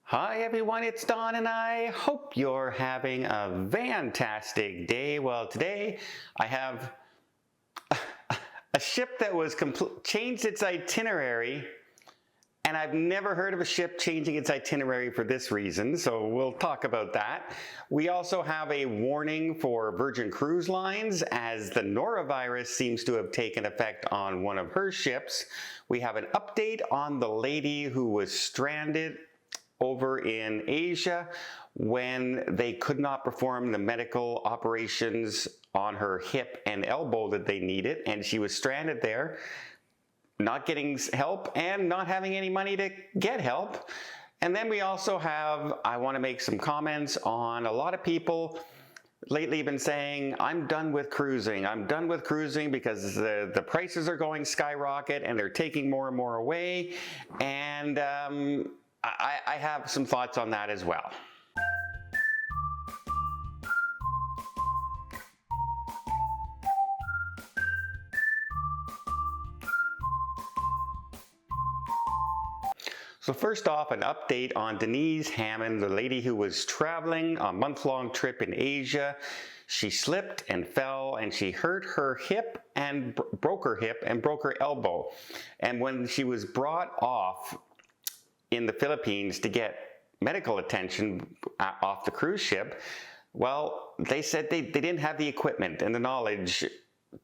Hi everyone, it's Don and I hope you're having a fantastic day. Well, today I have a ship that was changed its itinerary, and I've never heard of a ship changing its itinerary for this reason, so we'll talk about that. We also have a warning for Virgin Cruise Lines as the Norovirus seems to have taken effect on one of her ships. We have an update on the lady who was stranded over in Asia when they could not perform the medical operations on her hip and elbow that they needed, and she was stranded there, not getting help and not having any money to get help. And then we also have, I want to make some comments on a lot of people lately been saying, I'm done with cruising. I'm done with cruising because the prices are going skyrocket and they're taking more and more away. And I have some thoughts on that as well. So first off, an update on Denise Hammond, the lady who was traveling a month-long trip in Asia. She slipped and fell and she hurt her hip and broke her hip and broke her elbow. And when she was brought off in the Philippines to get medical attention off the cruise ship, well, they said they didn't have the equipment and the knowledge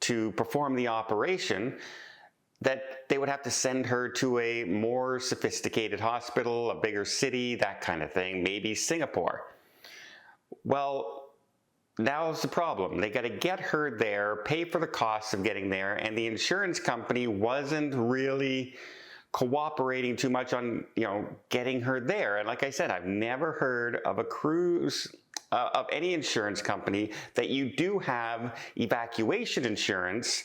to perform the operation, that they would have to send her to a more sophisticated hospital, a bigger city, that kind of thing, maybe Singapore. Well, now's the problem. They got to get her there, pay for the costs of getting there, and the insurance company wasn't really cooperating too much on, getting her there. And like I said, I've never heard of a cruise, of any insurance company that you do have evacuation insurance,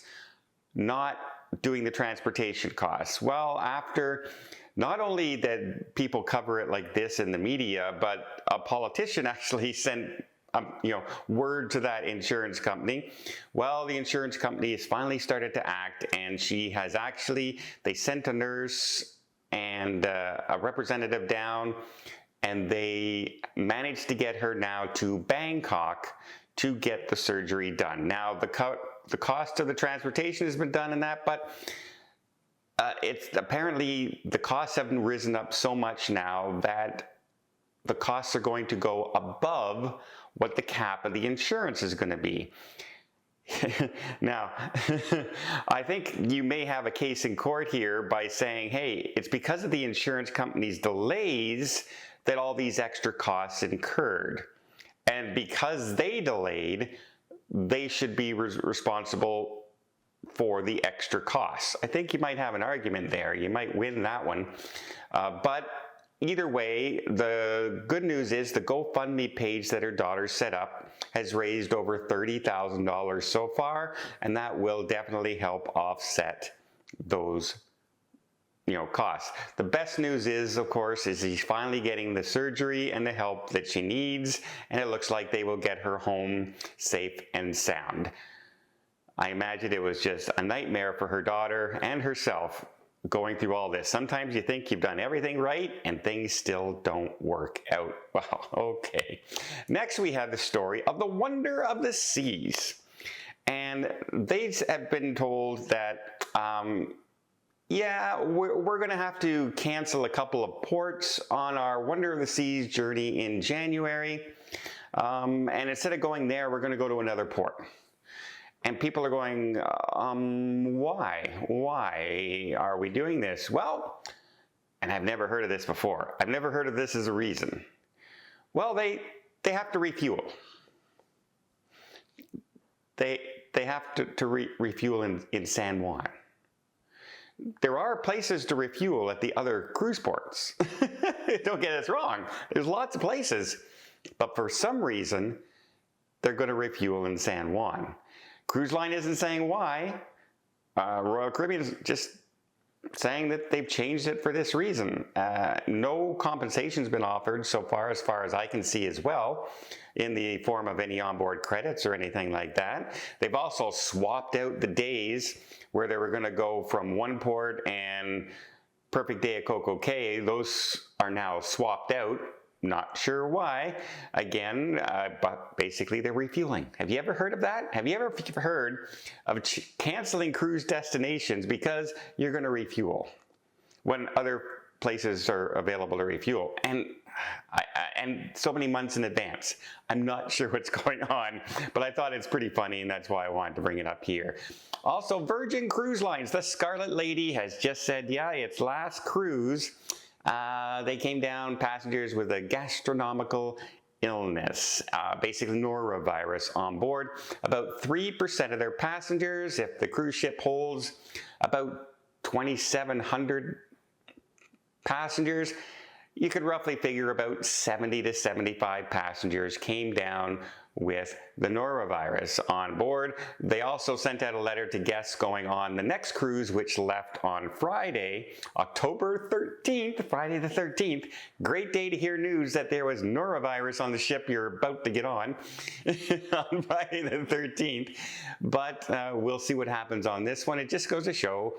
not doing the transportation costs. Well, after not only that people cover it like this in the media, but a politician actually sent word to that insurance company. Well, the insurance company has finally started to act, and they sent a nurse and a representative down, and they managed to get her now to Bangkok to get the surgery done. Now, the cost of the transportation has been done in that, but it's apparently the costs haven't risen up so much now that the costs are going to go above what the cap of the insurance is going to be. Now, I think you may have a case in court here by saying, hey, it's because of the insurance company's delays that all these extra costs incurred. And because they delayed, they should be responsible for the extra costs. I think you might have an argument there. You might win that one. But either way, the good news is the GoFundMe page that her daughter set up has raised over $30,000 so far, and that will definitely help offset those costs. The best news is, of course, she's finally getting the surgery and the help that she needs, and it looks like they will get her home safe and sound. I imagine it was just a nightmare for her daughter and herself going through all this. Sometimes you think you've done everything right and things still don't work out. Well, okay. Next we have the story of the Wonder of the Seas. And they have been told that, we're going to have to cancel a couple of ports on our Wonder of the Seas journey in January. And instead of going there, we're going to go to another port. And people are going, why? Why are we doing this? Well, and I've never heard of this before. I've never heard of this as a reason. Well, they have to refuel. They have to refuel in San Juan. There are places to refuel at the other cruise ports. Don't get us wrong. There's lots of places. But for some reason, they're going to refuel in San Juan. Cruise line isn't saying why. Royal Caribbean is just saying that they've changed it for this reason. No compensation's been offered so far as I can see as well, in the form of any onboard credits or anything like that. They've also swapped out the days where they were going to go from one port and Perfect Day at Coco Cay, those are now swapped out. Not sure why, again, but basically they're refueling. Have you ever heard of that? Have you ever heard of canceling cruise destinations because you're going to refuel when other places are available to refuel? And so many months in advance. I'm not sure what's going on, but I thought it's pretty funny, and that's why I wanted to bring it up here. Also, Virgin Cruise Lines, the Scarlett Lady has just said, yeah, its last cruise, they came down passengers with a gastronomical illness, basically Norovirus on board. About 3% of their passengers, if the cruise ship holds about 2,700 passengers, you could roughly figure about 70 to 75 passengers came down with the Norovirus on board. They also sent out a letter to guests going on the next cruise, which left on Friday, October 13th, Friday the 13th. Great day to hear news that there was Norovirus on the ship you're about to get on Friday the 13th. But we'll see what happens on this one. It just goes to show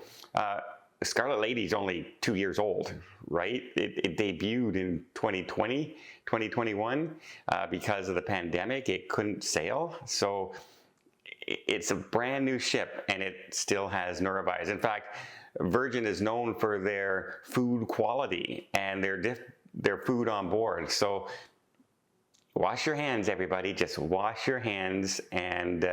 Scarlett Lady's only 2 years old, right? It debuted in 2020, 2021. Because of the pandemic, it couldn't sail. So it's a brand new ship, and it still has Norovirus. In fact, Virgin is known for their food quality and their food on board. So wash your hands, everybody. Just wash your hands, and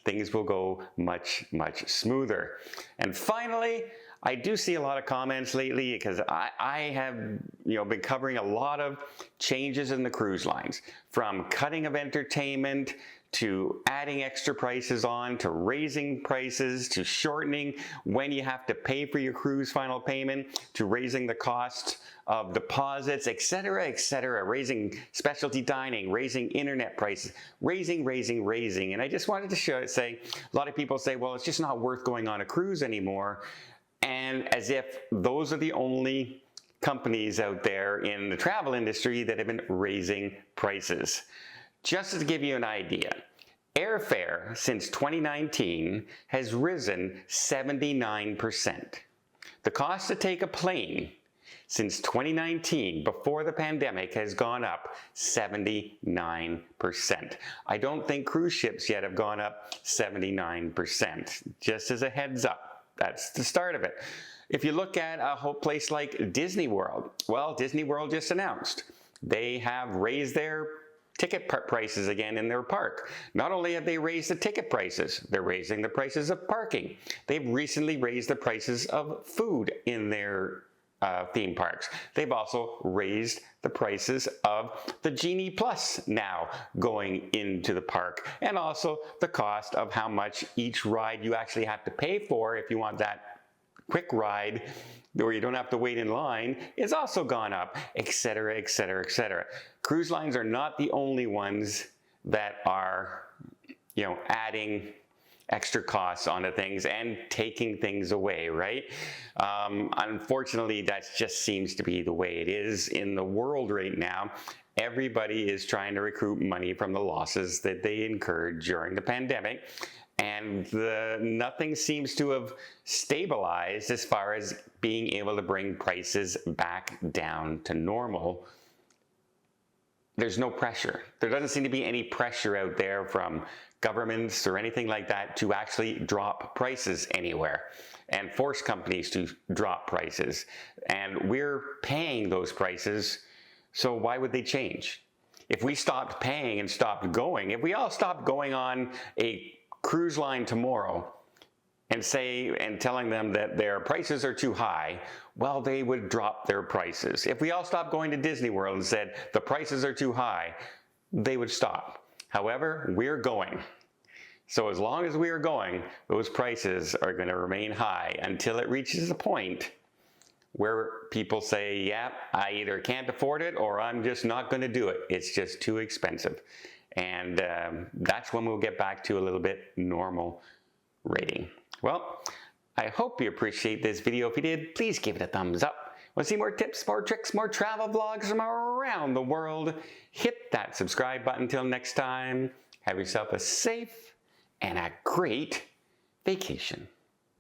things will go much, much smoother. And finally, I do see a lot of comments lately because I have been covering a lot of changes in the cruise lines, from cutting of entertainment to adding extra prices on, to raising prices, to shortening when you have to pay for your cruise final payment, to raising the cost of deposits, etc., etc., raising specialty dining, raising internet prices, raising. And I just wanted to say, a lot of people say, well, it's just not worth going on a cruise anymore. And as if those are the only companies out there in the travel industry that have been raising prices. Just to give you an idea, airfare since 2019 has risen 79%. The cost to take a plane since 2019, before the pandemic, has gone up 79%. I don't think cruise ships yet have gone up 79%, just as a heads up. That's the start of it. If you look at a whole place like Disney World, well, Disney World just announced they have raised their ticket prices again in their park. Not only have they raised the ticket prices, they're raising the prices of parking. They've recently raised the prices of food in their theme parks. They've also raised the prices of the Genie Plus now going into the park, and also the cost of how much each ride you actually have to pay for if you want that quick ride where you don't have to wait in line is also gone up, etc., etc., etc. Cruise lines are not the only ones that are, adding extra costs onto things and taking things away, right? Unfortunately, that just seems to be the way it is in the world right now. Everybody is trying to recoup money from the losses that they incurred during the pandemic, and nothing seems to have stabilized as far as being able to bring prices back down to normal. There's no pressure. There doesn't seem to be any pressure out there from governments or anything like that to actually drop prices anywhere and force companies to drop prices. And we're paying those prices, so why would they change? If we stopped paying and stopped going, if we all stopped going on a cruise line tomorrow and telling them that their prices are too high, well, they would drop their prices. If we all stopped going to Disney World and said the prices are too high, they would stop. However, we're going. So as long as we are going, those prices are going to remain high until it reaches a point where people say, yeah, I either can't afford it or I'm just not going to do it. It's just too expensive. And that's when we'll get back to a little bit normal rating. Well, I hope you appreciate this video. If you did, please give it a thumbs up. Want to see more tips, more tricks, more travel vlogs from around the world? Hit that subscribe button. Until next time, have yourself a safe and a great vacation.